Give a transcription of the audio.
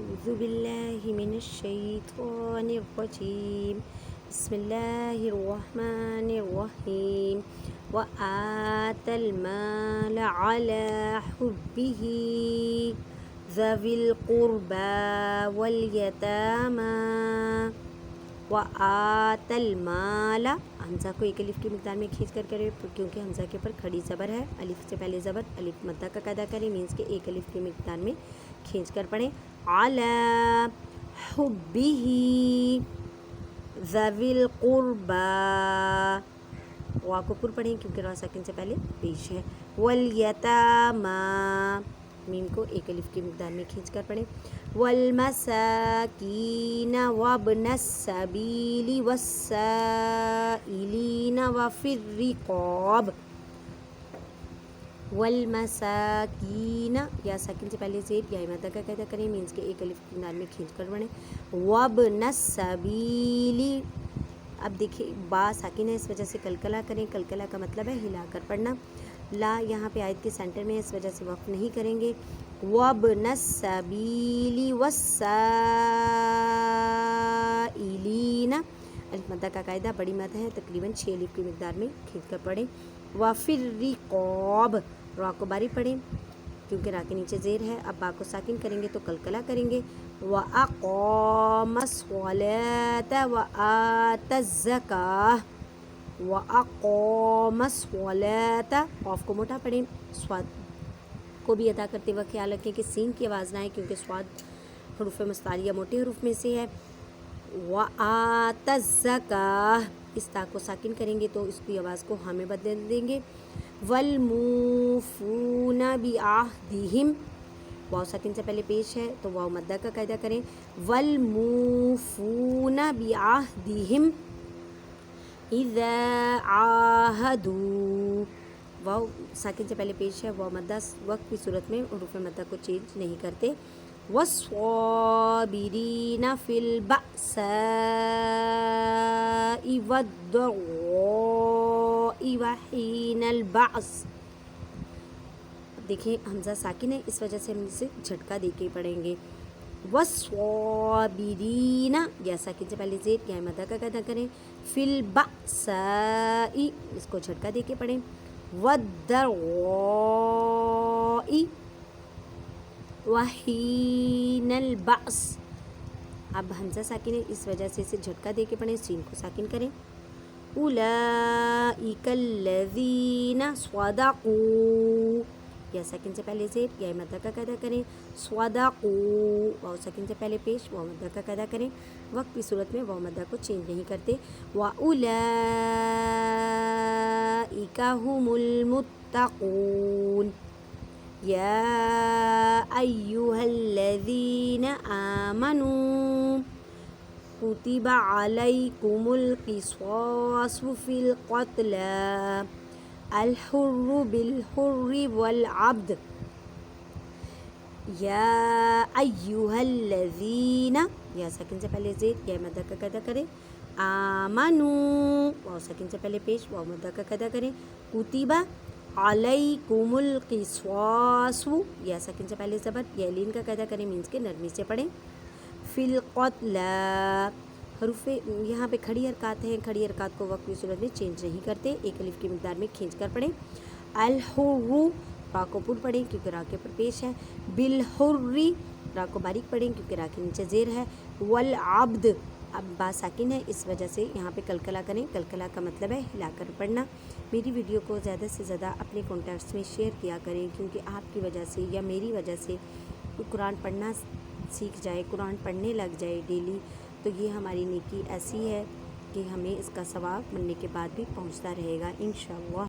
أعوذ بالله من الشيطان الرجيم بسم الله الرحمن الرحيم وآتى المال على حبه ذوي القربى واليتامى وآتى المال हमज़ा को एक अलिफ की मिक़दार में खींच कर करें क्योंकि हमज़ा के ऊपर खड़ी ज़बर है। अलिफ से पहले ज़बर, अलिफ मद्दा का कायदा करें, मीन्स के एक अलिफ की मिक़दार में खींच कर पढ़ें। अला हुब्बिही ज़विल क़ुर्बा, वा को पुर पढ़ें क्योंकि रा साकिन से पहले पेश है। वल यतामा, मीम को एक अलिफ की मिक़दार में खींच कर पढ़ें। वल मसाकीन वब्नस सबीली वस्साइलीन वफ़िर रिक़ाब। वल मसाकीन, या साकिन से पहले ज़ेर या मद्दा का कायदा करें, मीन्स के एक अलिफ की मिक़दार में खींच कर पढ़ें। वब्नस सबीली, अब देखिए बा साकिन है, इस वजह से कलकला करें। कलकला का मतलब है हिला कर पढ़ना। ला यहाँ पे आयत के सेंटर में है, इस वजह से वक़्फ़ नहीं करेंगे। वब्नस सबीली वस्साइलीन, अलिफ मद्दा का कायदा बड़ी मद है, तकरीबन 6 अलिफ की मिक़दार में खींच कर पढ़ें। वफ़िर रिक़ाब, रा को बारी पढ़ें क्योंकि रा के नीचे ज़ेर है। अब बा को साकिन करेंगे तो कलकला करेंगे। व अक़ामस्सलात व आतज़्ज़काह, व अक़ामस्सलात, क़ाफ़ को मोटा पढ़ें। स्वाद को भी अदा करते वक्त ख्याल रखें कि सीन की आवाज़ ना आए क्योंकि स्वाद हरूफ़ मुस्तारिया मोटे हरूफ में से है। व आतज़्ज़काह, इस ता को साकिन करेंगे तो इसकी आवाज़ को हाँ में बदल देंगे। वल मूफ़ूना बिअहदिहिम, वाव साकिन से पहले पेश है तो वाव मद्दा का कायदा करें। वल मूफ़ूना बिअहदिहिम इज़ा आहदू, वाव साकिन से पहले पेश है, वाव मद्दा वक्त की सूरत में हुरूफ़ मद्दा को चेंज नहीं करते। वस्साबिरीना फ़िल बअसाइ वद्दर्राइ वहीनल बअस, देखिए हमज़ा साकिन है, इस वजह से हम इसे झटका दे के पढ़ेंगे। वस्साबिरीना, या साकिन से पहले ज़ेर या मद्दा का कायदा करें। फ़िल बअसाइ, इसको झटका दे के पढ़ें। वद्दर्राइ वहीनल बअस, अब हमज़ा साकिन है, इस वजह से इसे झटका दे के पढ़ें। सीन को साकिन करें। उलाइकल लज़ीना स्वदक़ू, या साकिन से पहले ज़ेर या मद्दा का कायदा करें। स्वदक़ू, वाव साकिन से पहले पेश, वाव मद्दा का कायदा करें। वक्त की सूरत में वाव मद्दा को चेंज नहीं करते। व उलाइका हुमुल मुत्तक़ून या अय्युहल्लज़ीना आमनू कुतिबा अलैकुमुल क़िसासु फ़िल क़त्ला अल हुर्रु बिल हुर्रि वल अब्द या अय्युहल्लज़ीना, या साकिन से पहले ज़ेर या मद्दा का कायदा करें। आमनू, वाव साकिन से पहले पेश, वाव मद्दा का कायदा करें। कुतिबा अलैकुमुल क़िसासु, या साकिन से पहले ज़बर, या लीन का कायदा करें, मीन्स के नरमी से पढ़ें। फ़िल क़त्ला, हरूफ़ यहाँ पे खड़ी हरकत हैं, खड़ी हरकत को वक्त की सूरत में चेंज नहीं करते, एक अलिफ की मिक़दार में खींच कर पढ़ें। अल हुर्रु, रा को पुर पढ़ें क्योंकि रा के ऊपर पेश है। बिल हुर्रि, रा को बारीक पढ़ें क्योंकि रा के नीचे ज़ेर है। वल अब्द, अब बा साकिन है, इस वजह से यहाँ पे कलकला करें। कलकला का मतलब है हिलाकर पढ़ना। मेरी वीडियो को ज़्यादा से ज़्यादा अपने कॉन्टैक्ट्स में शेयर किया करें क्योंकि आपकी वजह से या मेरी वजह से कुरान पढ़ना सीख जाए, कुरान पढ़ने लग जाए डेली, तो ये हमारी नेकी ऐसी है कि हमें इसका सवाब मिलने के बाद भी पहुँचता रहेगा इंशाअल्लाह।